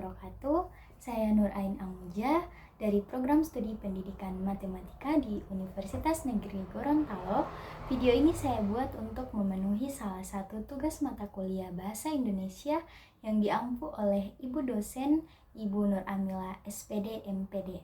wabarakatuh. Saya Nur Ain Amuja dari Program Studi Pendidikan Matematika di Universitas Negeri Gorontalo. Video ini saya buat untuk memenuhi salah satu tugas mata kuliah Bahasa Indonesia yang diampu oleh Ibu dosen Ibu Nur Amila SPD MPD.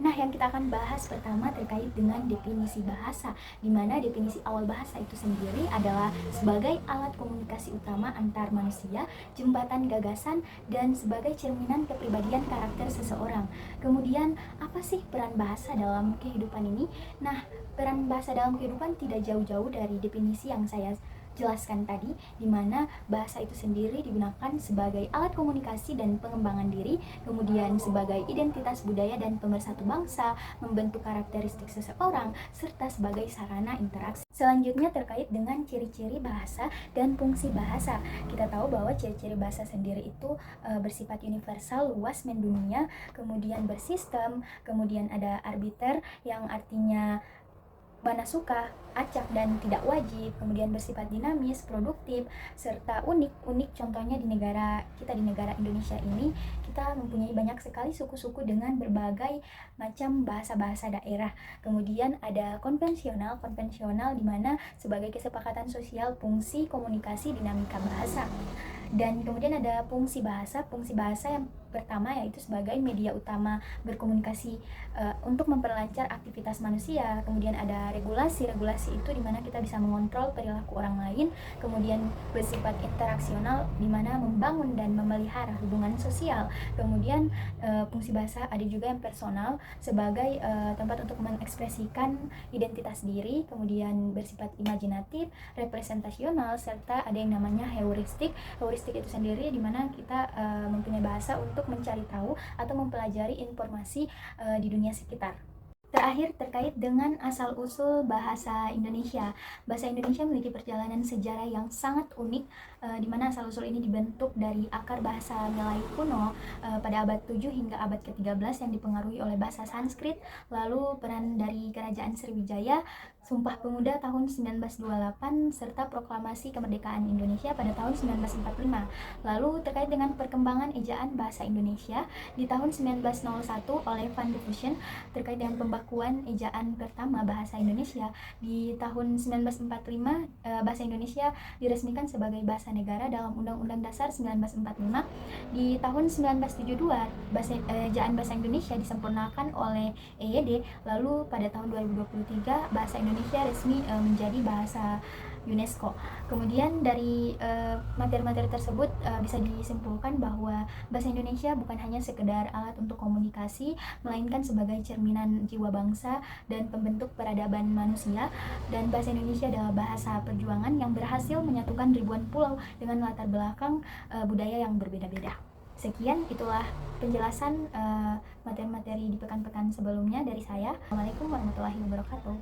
Nah, yang kita akan bahas pertama terkait dengan definisi bahasa, di mana definisi awal bahasa itu sendiri adalah sebagai alat komunikasi utama antar manusia, jembatan gagasan, dan sebagai cerminan kepribadian karakter seseorang. Kemudian, apa sih peran bahasa dalam kehidupan ini? Nah, peran bahasa dalam kehidupan tidak jauh-jauh dari definisi yang saya jelaskan tadi, di mana bahasa itu sendiri digunakan sebagai alat komunikasi dan pengembangan diri, kemudian sebagai identitas budaya dan pemersatu bangsa, membentuk karakteristik seseorang, serta sebagai sarana interaksi. Selanjutnya terkait dengan ciri-ciri bahasa dan fungsi bahasa. Kita tahu bahwa ciri-ciri bahasa sendiri itu bersifat universal, luas, mendunia, kemudian bersistem, kemudian ada arbiter yang artinya mana suka, acak, dan tidak wajib, kemudian bersifat dinamis, produktif, serta unik. Contohnya di negara kita, di negara Indonesia ini, kita mempunyai banyak sekali suku-suku dengan berbagai macam bahasa-bahasa daerah. Kemudian ada konvensional di mana sebagai kesepakatan sosial, fungsi, komunikasi, dinamika bahasa. Dan kemudian ada fungsi bahasa yang pertama yaitu sebagai media utama berkomunikasi untuk memperlancar aktivitas manusia. Kemudian ada regulasi itu dimana kita bisa mengontrol perilaku orang lain. Kemudian bersifat interaksional, dimana membangun dan memelihara hubungan sosial. Kemudian fungsi bahasa ada juga yang personal sebagai tempat untuk mengekspresikan identitas diri. Kemudian bersifat imajinatif, representasional, serta ada yang namanya heuristik itu sendiri dimana kita mempunyai bahasa untuk mencari tahu atau mempelajari informasi di dunia sekitar. Terakhir terkait dengan asal-usul bahasa Indonesia. Bahasa Indonesia memiliki perjalanan sejarah yang sangat unik, di mana asal-usul ini dibentuk dari akar bahasa Melayu kuno pada abad 7 hingga abad ke-13 yang dipengaruhi oleh bahasa Sanskrit, lalu peran dari Kerajaan Sriwijaya, Sumpah Pemuda tahun 1928, serta Proklamasi Kemerdekaan Indonesia pada tahun 1945. Lalu terkait dengan perkembangan ejaan bahasa Indonesia di tahun 1901 oleh Van de Fussen terkait dengan pembakuan ejaan pertama bahasa Indonesia di tahun 1945, bahasa Indonesia diresmikan sebagai bahasa negara dalam Undang-Undang Dasar 1945. Di tahun 1972 ejaan bahasa Indonesia disempurnakan oleh EYD. Lalu pada tahun 2023 bahasa Indonesia resmi menjadi bahasa UNESCO. Kemudian dari materi-materi tersebut bisa disimpulkan bahwa bahasa Indonesia bukan hanya sekedar alat untuk komunikasi, melainkan sebagai cerminan jiwa bangsa dan pembentuk peradaban manusia. Dan bahasa Indonesia adalah bahasa perjuangan yang berhasil menyatukan ribuan pulau dengan latar belakang budaya yang berbeda-beda. Sekian, itulah penjelasan materi-materi di pekan-pekan sebelumnya dari saya. Assalamualaikum warahmatullahi wabarakatuh.